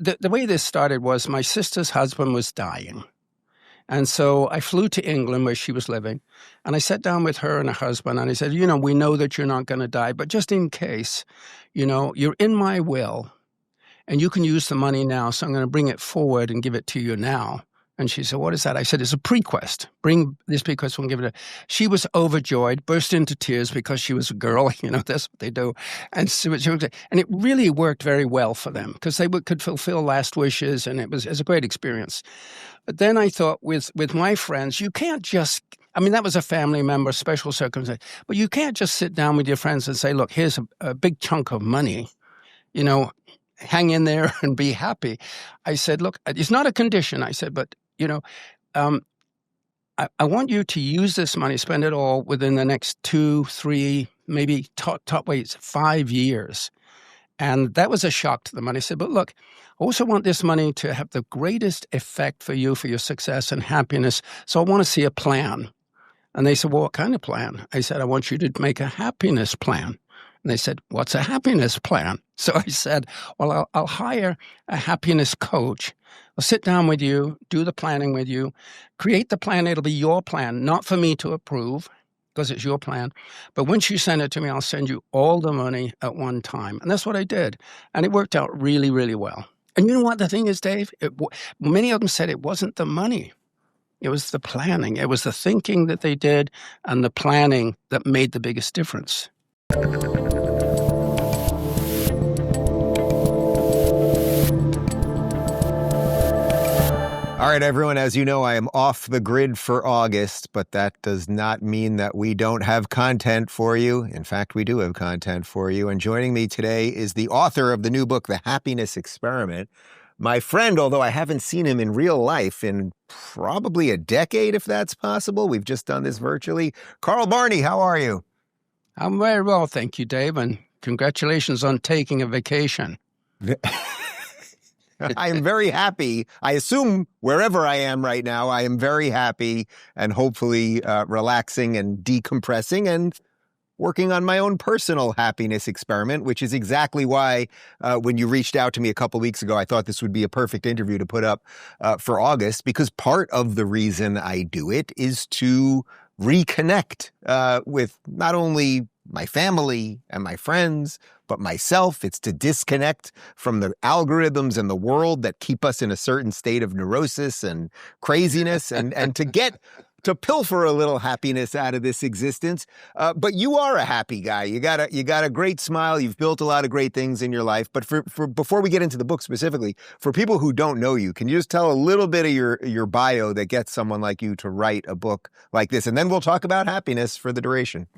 the way this started was my sister's husband was dying. And so I flew to England where she was living, and I sat down with her and her husband, and I said, we know that you're not going to die, but just in case, you're in my will, and you can use the money now, so I'm going to bring it forward and give it to you now. And she said, what is that? I said, it's a prequest. Bring this prequest, we'll give it She was overjoyed, burst into tears because she was a girl. That's what they do. And and it really worked very well for them because they could fulfill last wishes, and it was a great experience. But then I thought with my friends, you can't just, that was a family member, special circumstance, but you can't just sit down with your friends and say, look, here's a big chunk of money, hang in there and be happy. I said, look, it's not a condition. I said, but I want you to use this money, spend it all within the next 2, 3, maybe top weights, 5 years. And that was a shock to them. And I said, but look, I also want this money to have the greatest effect for you, for your success and happiness. So I want to see a plan. And they said, well, what kind of plan? I said, I want you to make a happiness plan. And they said, what's a happiness plan? So I said, well, I'll hire a happiness coach. I'll sit down with you, do the planning with you, create the plan. It'll be your plan, not for me to approve because it's your plan. But once you send it to me, I'll send you all the money at one time. And that's what I did. And it worked out really, really well. And you know what the thing is, Dave? Many of them said it wasn't the money. It was the planning. It was the thinking that they did and the planning that made the biggest difference. All right, everyone, as you know, I am off the grid for August, but that does not mean that we don't have content for you. In fact, we do have content for you. And joining me today is the author of the new book, The Happiness Experiment. My friend, although I haven't seen him in real life in probably a decade, if that's possible. We've just done this virtually. Carl Barney, how are you? I'm very well, thank you, Dave, and congratulations on taking a vacation. I am very happy. I assume wherever I am right now, I am very happy and hopefully relaxing and decompressing and working on my own personal happiness experiment, which is exactly why when you reached out to me a couple weeks ago, I thought this would be a perfect interview to put up for August, because part of the reason I do it is to reconnect with not only my family and my friends, but myself. It's to disconnect from the algorithms and the world that keep us in a certain state of neurosis and craziness and to get to pilfer a little happiness out of this existence. But you are a happy guy. You got a great smile. You've built a lot of great things in your life. But for before we get into the book specifically, for people who don't know you, can you just tell a little bit of your bio that gets someone like you to write a book like this? And then we'll talk about happiness for the duration.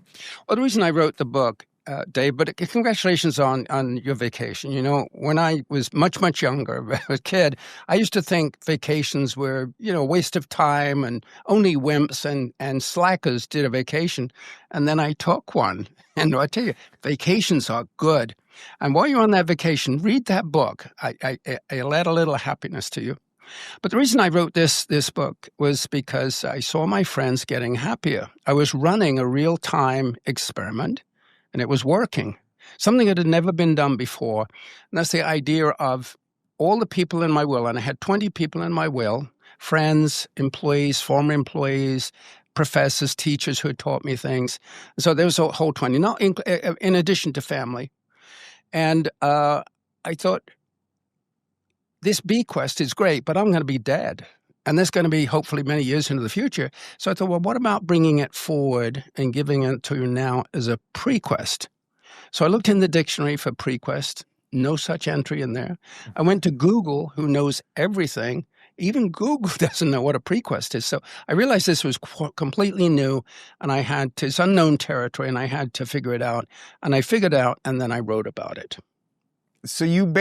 Well, the reason I wrote the book, Dave, but congratulations on your vacation. When I was much, much younger, a kid, I used to think vacations were, a waste of time and only wimps and slackers did a vacation. And then I took one. And I tell you, vacations are good. And while you're on that vacation, read that book. It'll add a little happiness to you. But the reason I wrote this book was because I saw my friends getting happier. I was running a real-time experiment. And it was working, something that had never been done before. And that's the idea of all the people in my will. And I had 20 people in my will, friends, employees, former employees, professors, teachers who had taught me things. So there was a whole 20, not in addition to family. And I thought, this bequest is great, but I'm going to be dead. And that's going to be hopefully many years into the future. So I thought, well, what about bringing it forward and giving it to you now as a prequest? So I looked in the dictionary for prequest, no such entry in there. I went to Google, who knows everything. Even Google doesn't know what a prequest is. So I realized this was completely new, and it's unknown territory, and I had to figure it out. And I figured it out, and then I wrote about it. So you've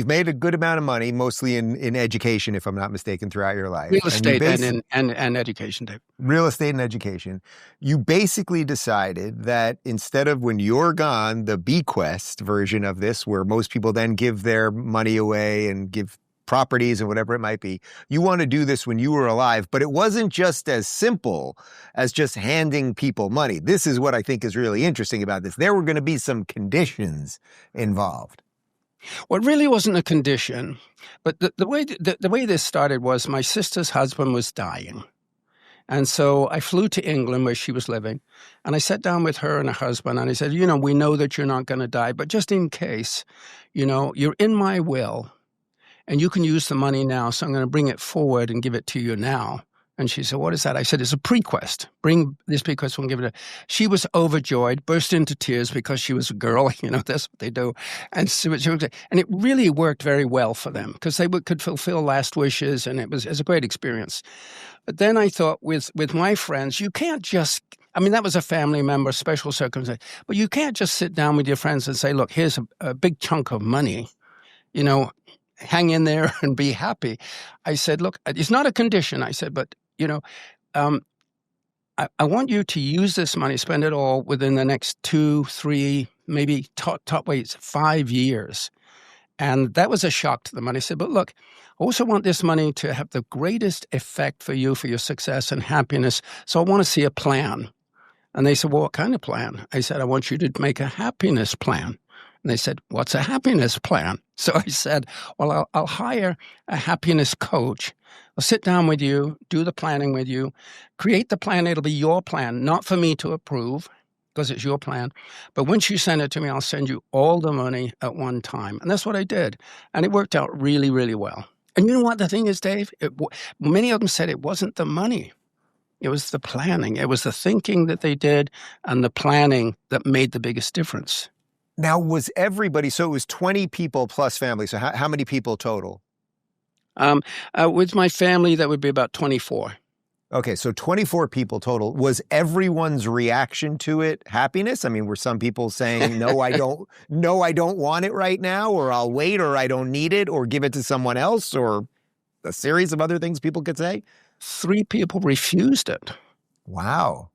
made a good amount of money, mostly in education, if I'm not mistaken, throughout your life. Real estate and education, Dave. Real estate and education. You basically decided that instead of when you're gone, the bequest version of this, where most people then give their money away and give properties and whatever it might be, you want to do this when you were alive. But it wasn't just as simple as just handing people money. This is what I think is really interesting about this. There were going to be some conditions involved. Well, it really wasn't a condition, but the way this started was my sister's husband was dying. And so I flew to England where she was living, and I sat down with her and her husband, and I said, we know that you're not going to die, but just in case, you're in my will, and you can use the money now, so I'm going to bring it forward and give it to you now. And she said, what is that? I said, it's a prequest. Bring this prequest, we'll give it She was overjoyed, burst into tears because she was a girl. That's what they do. And and it really worked very well for them because they could fulfill last wishes, and it was a great experience. But then I thought with my friends, you can't just, that was a family member, special circumstance, but you can't just sit down with your friends and say, look, here's a big chunk of money, hang in there and be happy. I said, look, it's not a condition. I said, but, I want you to use this money, spend it all within the next 2, 3, maybe top weights, 5 years. And that was a shock to them. And I said, but look, I also want this money to have the greatest effect for you, for your success and happiness. So I want to see a plan. And they said, well, what kind of plan? I said, I want you to make a happiness plan. And they said, what's a happiness plan? So I said, well, I'll hire a happiness coach. I'll sit down with you, do the planning with you, create the plan. It'll be your plan, not for me to approve because it's your plan. But once you send it to me, I'll send you all the money at one time. And that's what I did. And it worked out really, really well. And you know what the thing is, Dave? Many of them said it wasn't the money. It was the planning. It was the thinking that they did and the planning that made the biggest difference. Now, was everybody, so it was 20 people plus family. So how many people total? With my family, that would be about 24. Okay, so 24 people total. Was everyone's reaction to it happiness? Were some people saying, no, I don't want it right now, or I'll wait, or I don't need it, or give it to someone else, or a series of other things people could say? 3 people refused it. Wow.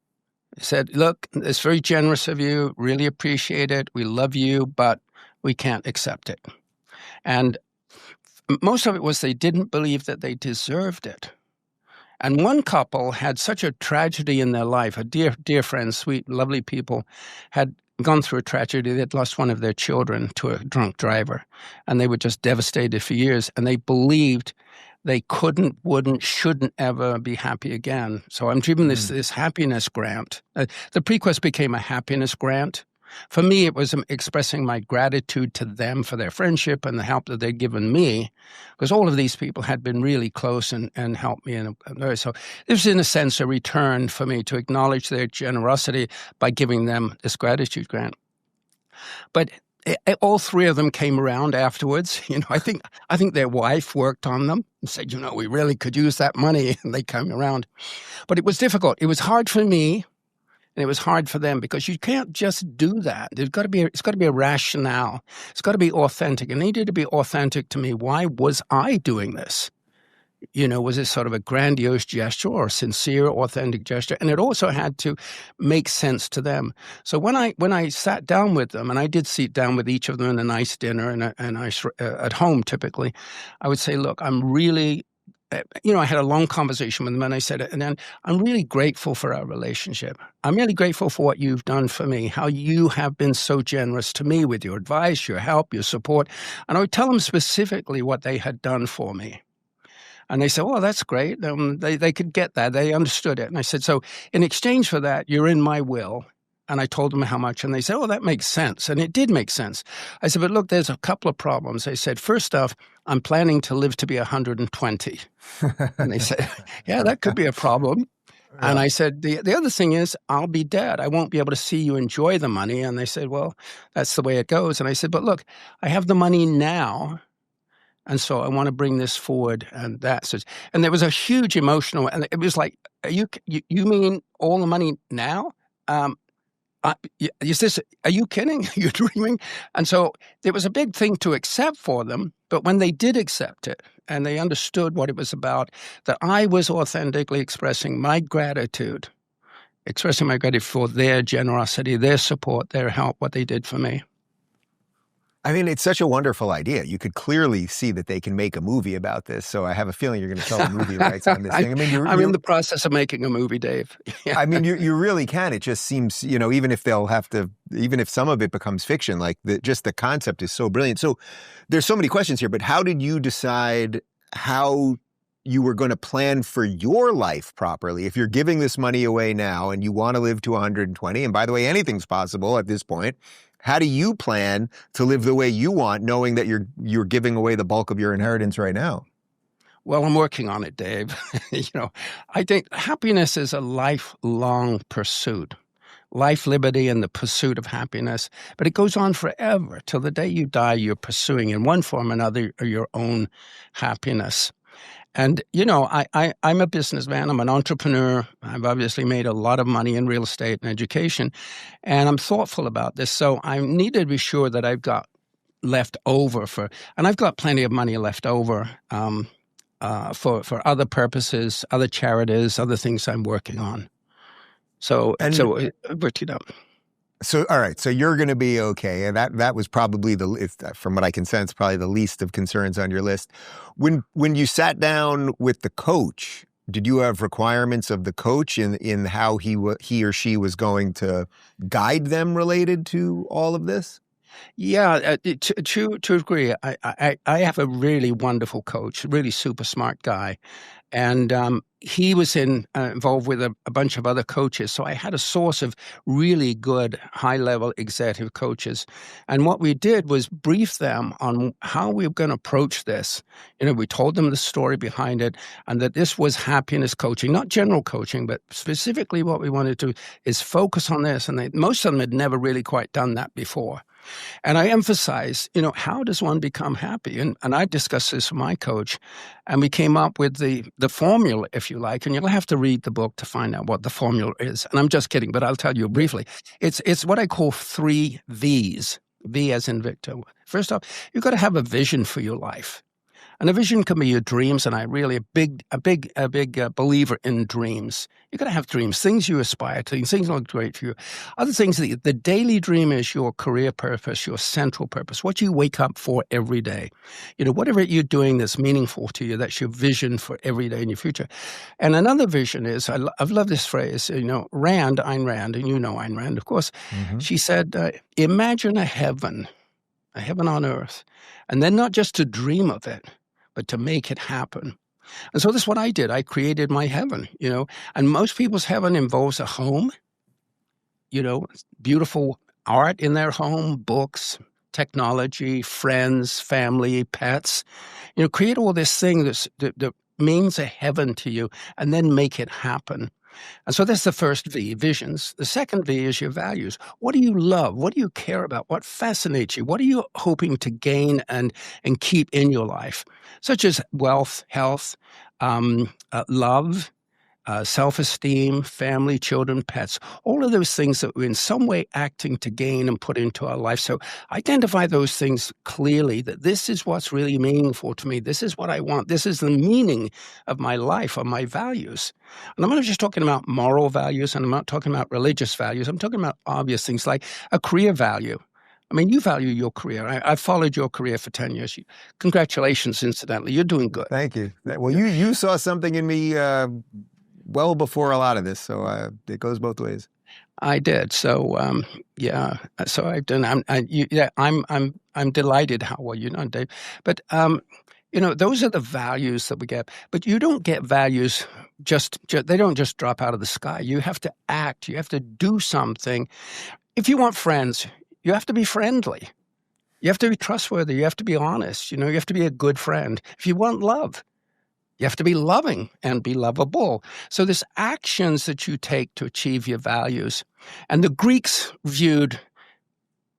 Said, look, it's very generous of you, really appreciate it, we love you, but we can't accept it. And most of it was they didn't believe that they deserved it. And one couple had such a tragedy in their life, a dear friend, sweet, lovely people, had gone through a tragedy. They'd lost one of their children to a drunk driver, and they were just devastated for years, and they believed they couldn't, wouldn't, shouldn't ever be happy again. So I'm giving this happiness grant. The prequest became a happiness grant. For me, it was expressing my gratitude to them for their friendship and the help that they'd given me, because all of these people had been really close and helped me. So this was, in a sense, a return for me to acknowledge their generosity by giving them this gratitude grant. But all 3 of them came around afterwards. I think their wife worked on them and said, we really could use that money. And they came around. But it was difficult. It was hard for me, and it was hard for them, because you can't just do that. It's got to be a rationale. It's got to be authentic. It needed to be authentic to me. Why was I doing this? Was it sort of a grandiose gesture or a sincere, authentic gesture? And it also had to make sense to them. So when I sat down with them, and I did sit down with each of them in a nice dinner and a nice at home typically, I would say, look, I'm really, I had a long conversation with them, and I said, and then I'm really grateful for our relationship. I'm really grateful for what you've done for me, how you have been so generous to me with your advice, your help, your support. And I would tell them specifically what they had done for me. And they said, oh, that's great. They could get that. They understood it. And I said, so in exchange for that, you're in my will. And I told them how much. And they said, oh, that makes sense. And it did make sense. I said, but look, there's a couple of problems. They said, first off, I'm planning to live to be 120. And they said, yeah, that could be a problem. Yeah. And I said, the other thing is, I'll be dead. I won't be able to see you enjoy the money. And they said, well, that's the way it goes. And I said, but look, I have the money now. And so I want to bring this forward, and and there was a huge emotional, and it was like, you mean all the money now? Are you kidding? Are you dreaming? And so it was a big thing to accept for them. But when they did accept it and they understood what it was about, that I was authentically expressing my gratitude for their generosity, their support, their help, what they did for me. I mean, it's such a wonderful idea. You could clearly see that they can make a movie about this. So I have a feeling you're going to sell the movie rights on this thing. I mean, I'm in the process of making a movie, Dave. Yeah. I mean, you really can. It just seems, even if even if some of it becomes fiction, like just the concept is so brilliant. So there's so many questions here, but how did you decide how you were going to plan for your life properly? If you're giving this money away now and you want to live to 120, and by the way, anything's possible at this point, how do you plan to live the way you want, knowing that you're giving away the bulk of your inheritance right now? Well, I'm working on it, Dave. I think happiness is a lifelong pursuit. Life, liberty, and the pursuit of happiness. But it goes on forever. Till the day you die, you're pursuing in one form or another your own happiness. And, I'm a businessman. I'm an entrepreneur. I've obviously made a lot of money in real estate and education, and I'm thoughtful about this. So I need to be sure that I've got left over and I've got plenty of money left over for other purposes, other charities, other things I'm working on. So worked it up. So, all right. So you're going to be okay. And that was probably from what I can sense, probably the least of concerns on your list. When you sat down with the coach, did you have requirements of the coach in how he or she was going to guide them related to all of this? Yeah, to agree. I have a really wonderful coach, really super smart guy. And he was involved with a bunch of other coaches. So I had a source of really good high-level executive coaches. And what we did was brief them on how we were going to approach this. We told them the story behind it and that this was happiness coaching, not general coaching, but specifically what we wanted to do is focus on this. And most of them had never really quite done that before. And I emphasize, how does one become happy? And I discussed this with my coach, and we came up with the formula, if you like, and you'll have to read the book to find out what the formula is. And I'm just kidding, but I'll tell you briefly. It's what I call 3 V's, V as in Victor. First off, you've got to have a vision for your life. And a vision can be your dreams, and I'm really a big believer in dreams. You've got to have dreams, things you aspire to, things that look great for you. Other things, the daily dream is your career purpose, your central purpose, what you wake up for every day. Whatever you're doing that's meaningful to you, that's your vision for every day in your future. And another vision is, I've loved this phrase, Ayn Rand, and you know Ayn Rand, of course. Mm-hmm. She said, imagine a heaven on earth, and then not just to dream of it, but to make it happen. And so that's what I did. I created my heaven, and most people's heaven involves a home, beautiful art in their home, books, technology, friends, family, pets. Create all this thing that means a heaven to you, and then make it happen. And so that's the first V, visions. The second V is your values. What do you love? What do you care about? What fascinates you? What are you hoping to gain and keep in your life? Such as wealth, health, love, self-esteem, family, children, pets, all of those things that we're in some way acting to gain and put into our life. So identify those things clearly, that this is what's really meaningful to me. This is what I want. This is the meaning of my life, of my values. And I'm not just talking about moral values, and I'm not talking about religious values. I'm talking about obvious things like a career value. I mean, you value your career. I followed your career for 10 years. Congratulations, incidentally. You're doing good. Thank you. Well, you saw something in me well before a lot of this, so it goes both ways. I did. So So I've done. I'm delighted how well you know, Dave. But those are the values that we get. But you don't get values just they don't just drop out of the sky. You have to act. You have to do something. If you want friends, you have to be friendly. You have to be trustworthy. You have to be honest. You have to be a good friend. If you want love, you have to be loving and be lovable. So there's actions that you take to achieve your values. And the Greeks viewed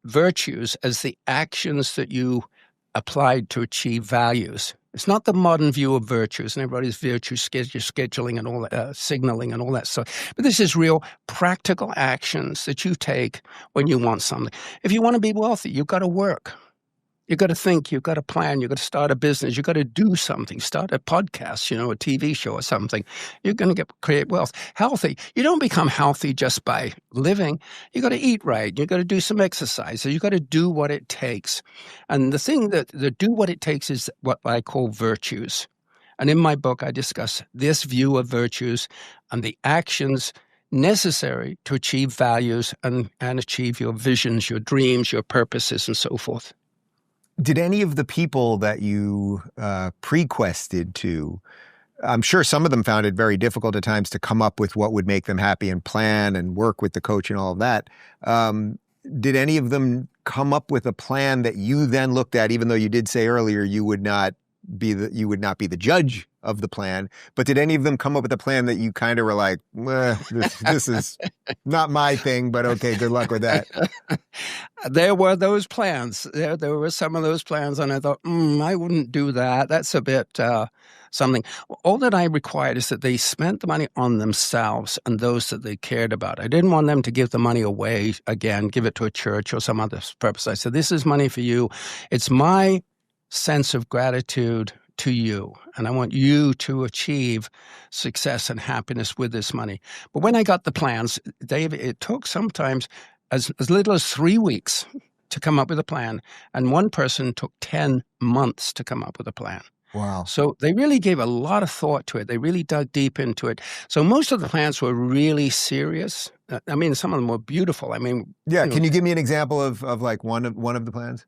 virtues as the actions that you applied to achieve values. It's not the modern view of virtues and everybody's virtue scheduling and all that, signaling and all that stuff. But this is real practical actions that you take when you want something. If you want to be wealthy, you've got to work. You got to think, you've got to plan, you've got to start a business, you've got to do something, start a podcast, a TV show or something. You're going to create wealth. Healthy. You don't become healthy just by living. You got to eat right. You got to do some exercise. So you got to do what it takes. And the thing that the do what it takes is what I call virtues. And in my book, I discuss this view of virtues and the actions necessary to achieve values and achieve your visions, your dreams, your purposes, and so forth. Did any of the people that you prequested to, I'm sure some of them found it very difficult at times to come up with what would make them happy and plan and work with the coach and all of that. Did any of them come up with a plan that you then looked at, even though you did say earlier you would not be the judge of the plan, but did any of them come up with a plan that you kind of were like, well, this is not my thing, but okay, good luck with that? There were those plans. There were some of those plans, and I thought, I wouldn't do that. That's a bit something. All that I required is that they spent the money on themselves and those that they cared about. I didn't want them to give the money away again, give it to a church or some other purpose. I said, this is money for you. It's my sense of gratitude to you, and I want you to achieve success and happiness with this money. But when I got the plans, Dave, it took sometimes as little as 3 weeks to come up with a plan, and one person took 10 months to come up with a plan. Wow. So they really gave a lot of thought to it. They really dug deep into it. So most of the plans were really serious. I mean, some of them were beautiful. I mean, yeah. Can you give me an example of like one of the plans?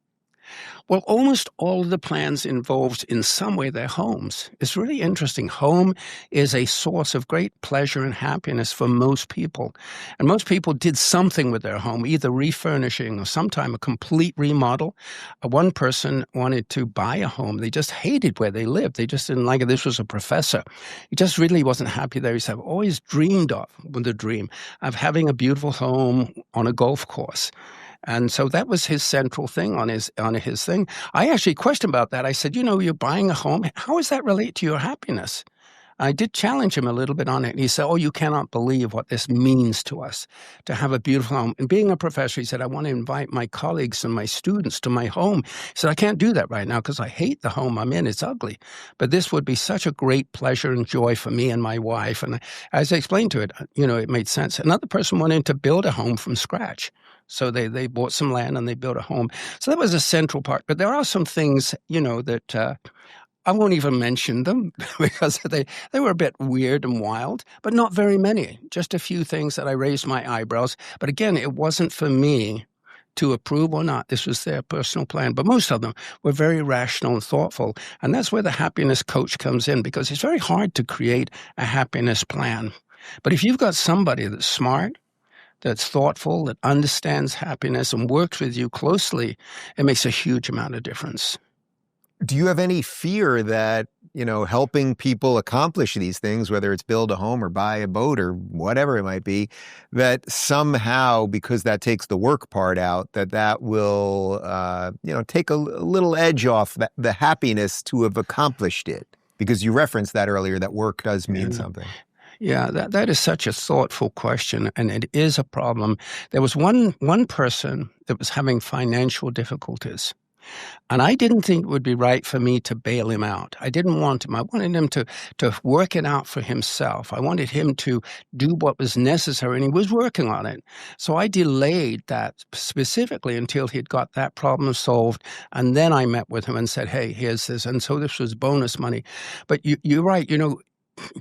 Well, almost all of the plans involved in some way their homes. It's really interesting. Home is a source of great pleasure and happiness for most people. And most people did something with their home, either refurnishing or sometime a complete remodel. One person wanted to buy a home. They just hated where they lived. They just didn't like it. This was a professor. He just really wasn't happy there. He said, I've always dreamed of, with the dream, of having a beautiful home on a golf course. And so that was his central thing on his thing. I actually questioned about that. I said, you're buying a home. How does that relate to your happiness? I did challenge him a little bit on it. And he said, oh, you cannot believe what this means to us, to have a beautiful home. And being a professor, he said, I want to invite my colleagues and my students to my home. He said, I can't do that right now because I hate the home I'm in. It's ugly. But this would be such a great pleasure and joy for me and my wife. And as I explained to it, it made sense. Another person wanted to build a home from scratch. So they bought some land and they built a home. So that was a central part. But there are some things, that I won't even mention them because they were a bit weird and wild, but not very many. Just a few things that I raised my eyebrows. But again, it wasn't for me to approve or not. This was their personal plan. But most of them were very rational and thoughtful. And that's where the happiness coach comes in, because it's very hard to create a happiness plan. But if you've got somebody that's smart, that's thoughtful, that understands happiness and works with you closely, it makes a huge amount of difference. Do you have any fear that, helping people accomplish these things, whether it's build a home or buy a boat or whatever it might be, that somehow, because that takes the work part out, that will, take a little edge off the happiness to have accomplished it? Because you referenced that earlier, that work does mean something. Yeah, that is such a thoughtful question, and it is a problem. There was one person that was having financial difficulties, and I didn't think it would be right for me to bail him out. I didn't want him. I wanted him to work it out for himself. I wanted him to do what was necessary, and he was working on it. So I delayed that specifically until he'd got that problem solved, and then I met with him and said, hey, here's this. And so this was bonus money. But you're right,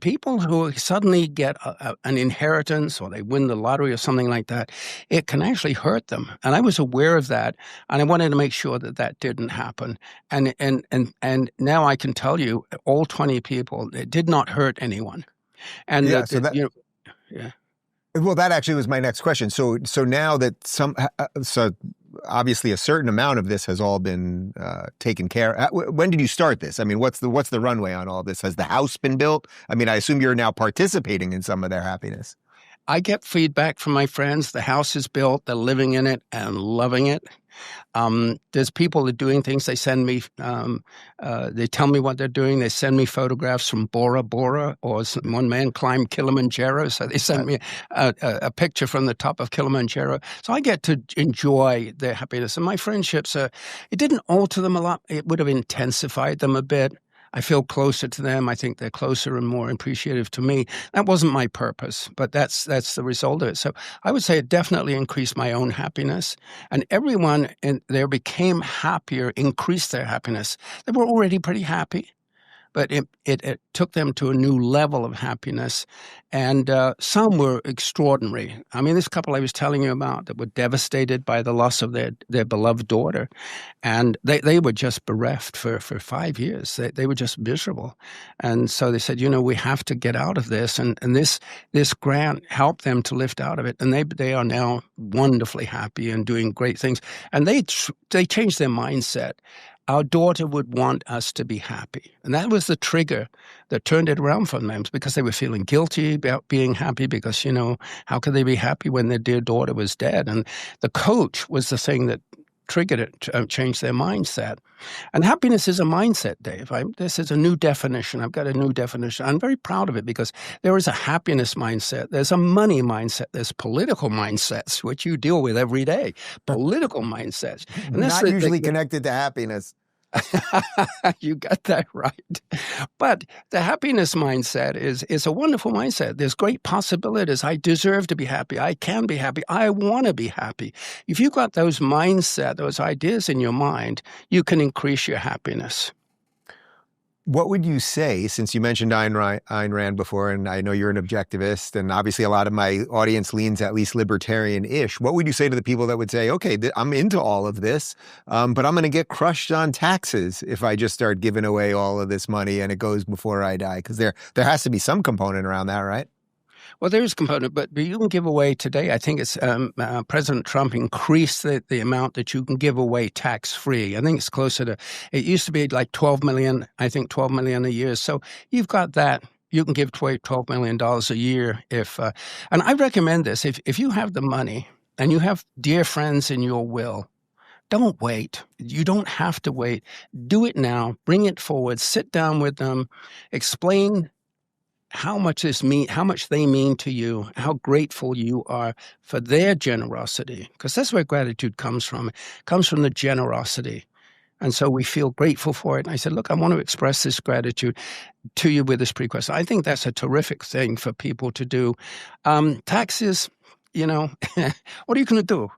people who suddenly get an inheritance or they win the lottery or something like that, it can actually hurt them. And I was aware of that, and I wanted to make sure that didn't happen. And now I can tell you, all 20 people, it did not hurt anyone. And yeah. Well, that actually was my next question. So now that obviously a certain amount of this has all been taken care of. When did you start this? I mean, what's the runway on all this? Has the house been built? I mean, I assume you're now participating in some of their happiness. I get feedback from my friends. The house is built, they're living in it and loving it. There's people that are doing things. They send me, they tell me what they're doing. They send me photographs from Bora Bora, or one man climbed Kilimanjaro. So they sent me a picture from the top of Kilimanjaro. So I get to enjoy their happiness. And my friendships, it didn't alter them a lot. It would have intensified them a bit. I feel closer to them. I think they're closer and more appreciative to me. That wasn't my purpose, but that's the result of it. So I would say it definitely increased my own happiness. And everyone in there became happier, increased their happiness. They were already pretty happy, but it took them to a new level of happiness. And some were extraordinary. I mean, this couple I was telling you about that were devastated by the loss of their beloved daughter. And they were just bereft for 5 years. They were just miserable. And so they said, we have to get out of this. And this grant helped them to lift out of it. And they are now wonderfully happy and doing great things. And they changed their mindset. Our daughter would want us to be happy. And that was the trigger that turned it around for them, because they were feeling guilty about being happy because, how could they be happy when their dear daughter was dead? And the coach was the thing that triggered it, changed their mindset. And happiness is a mindset, Dave. This is a new definition. I've got a new definition. I'm very proud of it because there is a happiness mindset. There's a money mindset. There's political mindsets, which you deal with every day. Political mindsets. And that's not usually connected to happiness. You got that right. But the happiness mindset is a wonderful mindset. There's great possibilities. I deserve to be happy. I can be happy. I want to be happy. If you've got those mindset, those ideas in your mind, you can increase your happiness. What would you say, since you mentioned Ayn Rand before, and I know you're an objectivist, and obviously a lot of my audience leans at least libertarian-ish, what would you say to the people that would say, okay, I'm into all of this, but I'm going to get crushed on taxes if I just start giving away all of this money and it goes before I die? Because there has to be some component around that, right? Well, there is a component, but you can give away today. I think it's President Trump increased the amount that you can give away tax-free. I think it's closer to, it used to be like 12 million, I think 12 million a year. So you've got that. You can give away $12 million a year and I recommend this. If you have the money and you have dear friends in your will, don't wait. You don't have to wait. Do it now. Bring it forward. Sit down with them. Explain how much they mean to you, how grateful you are for their generosity, because that's where gratitude comes from. It comes from the generosity. And so we feel grateful for it. And I said, look, I want to express this gratitude to you with this prequest. I think that's a terrific thing for people to do. Taxes, what are you going to do?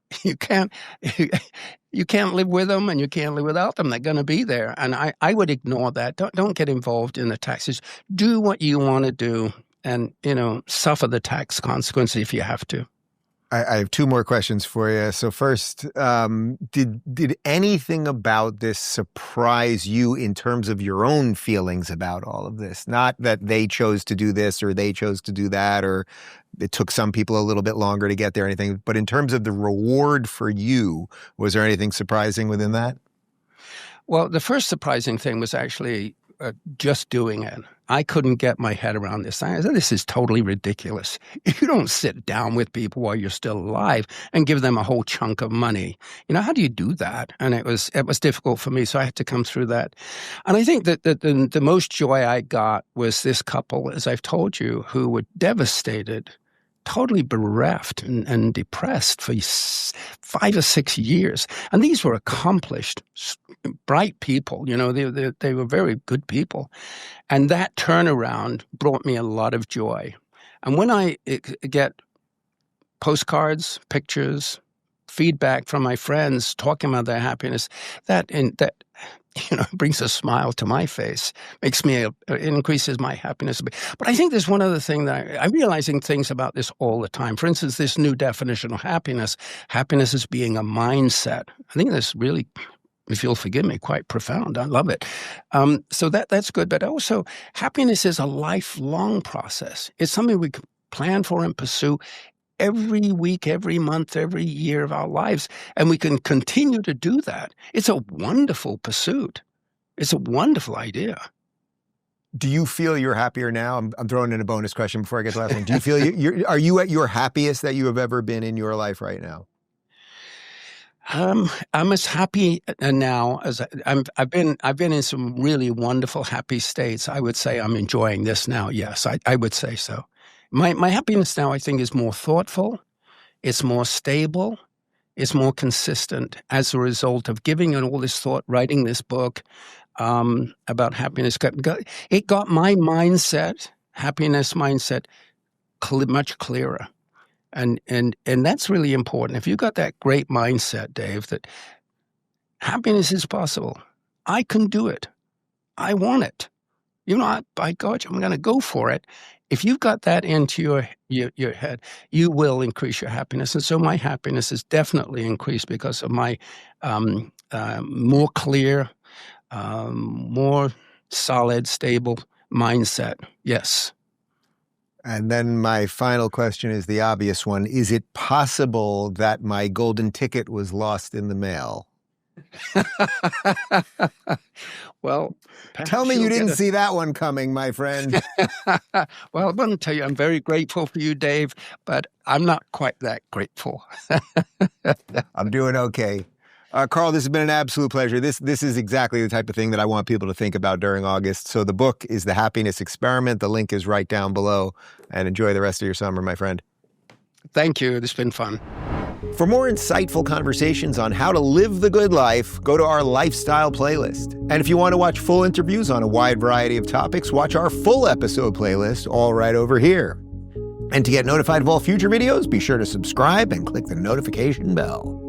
You can't live with them and you can't live without them. They're going to be there. And I would ignore that. Don't get involved in the taxes. Do what you want to do and, suffer the tax consequences if you have to. I have two more questions for you. So first, did anything about this surprise you in terms of your own feelings about all of this? Not that they chose to do this or they chose to do that, or it took some people a little bit longer to get there or anything, but in terms of the reward for you, was there anything surprising within that? Well, the first surprising thing was actually just doing it. I couldn't get my head around this. I said, this is totally ridiculous. You don't sit down with people while you're still alive and give them a whole chunk of money. How do you do that? And it was difficult for me, so I had to come through that. And I think that the most joy I got was this couple, as I've told you, who were devastated, totally bereft and depressed for 5 or 6 years. And these were accomplished, bright people. They were very good people. And that turnaround brought me a lot of joy. And when I get postcards, pictures, feedback from my friends talking about their happiness, that brings a smile to my face, it increases my happiness. But I think there's one other thing that I'm realizing things about this all the time. For instance, this new definition of happiness as being a mindset. I think that's really, if you'll forgive me, quite profound. I love it. So that's good. But also, happiness is a lifelong process. It's something we can plan for and pursue every week, every month, every year of our lives. And we can continue to do that. It's a wonderful pursuit. It's a wonderful idea. Do you feel you're happier now? I'm throwing in a bonus question before I get to the last one. Do you feel are you at your happiest that you have ever been in your life right now? I'm as happy now as I've been in some really wonderful, happy states. I would say I'm enjoying this now. Yes, I would say so. My happiness now, I think, is more thoughtful. It's more stable. It's more consistent as a result of giving it all this thought, writing this book about happiness. It got my mindset, happiness mindset, much clearer. And that's really important. If you got that great mindset, Dave, that happiness is possible. I can do it. I want it. By God, I'm going to go for it. If you've got that into your head, you will increase your happiness. And so my happiness is definitely increased because of my more clear, more solid, stable mindset. Yes. And then my final question is the obvious one. Is it possible that my golden ticket was lost in the mail? Well, tell me you didn't see that one coming, my friend. Well, I want to tell you, I'm very grateful for you, Dave, but I'm not quite that grateful. I'm doing okay. Carl, this has been an absolute pleasure. This is exactly the type of thing that I want people to think about during August. So the book is The Happiness Experiment. The link is right down below. And enjoy the rest of your summer, my friend. Thank you. It's been fun. For more insightful conversations on how to live the good life, go to our lifestyle playlist. And if you want to watch full interviews on a wide variety of topics, watch our full episode playlist, all right over here. And to get notified of all future videos, be sure to subscribe and click the notification bell.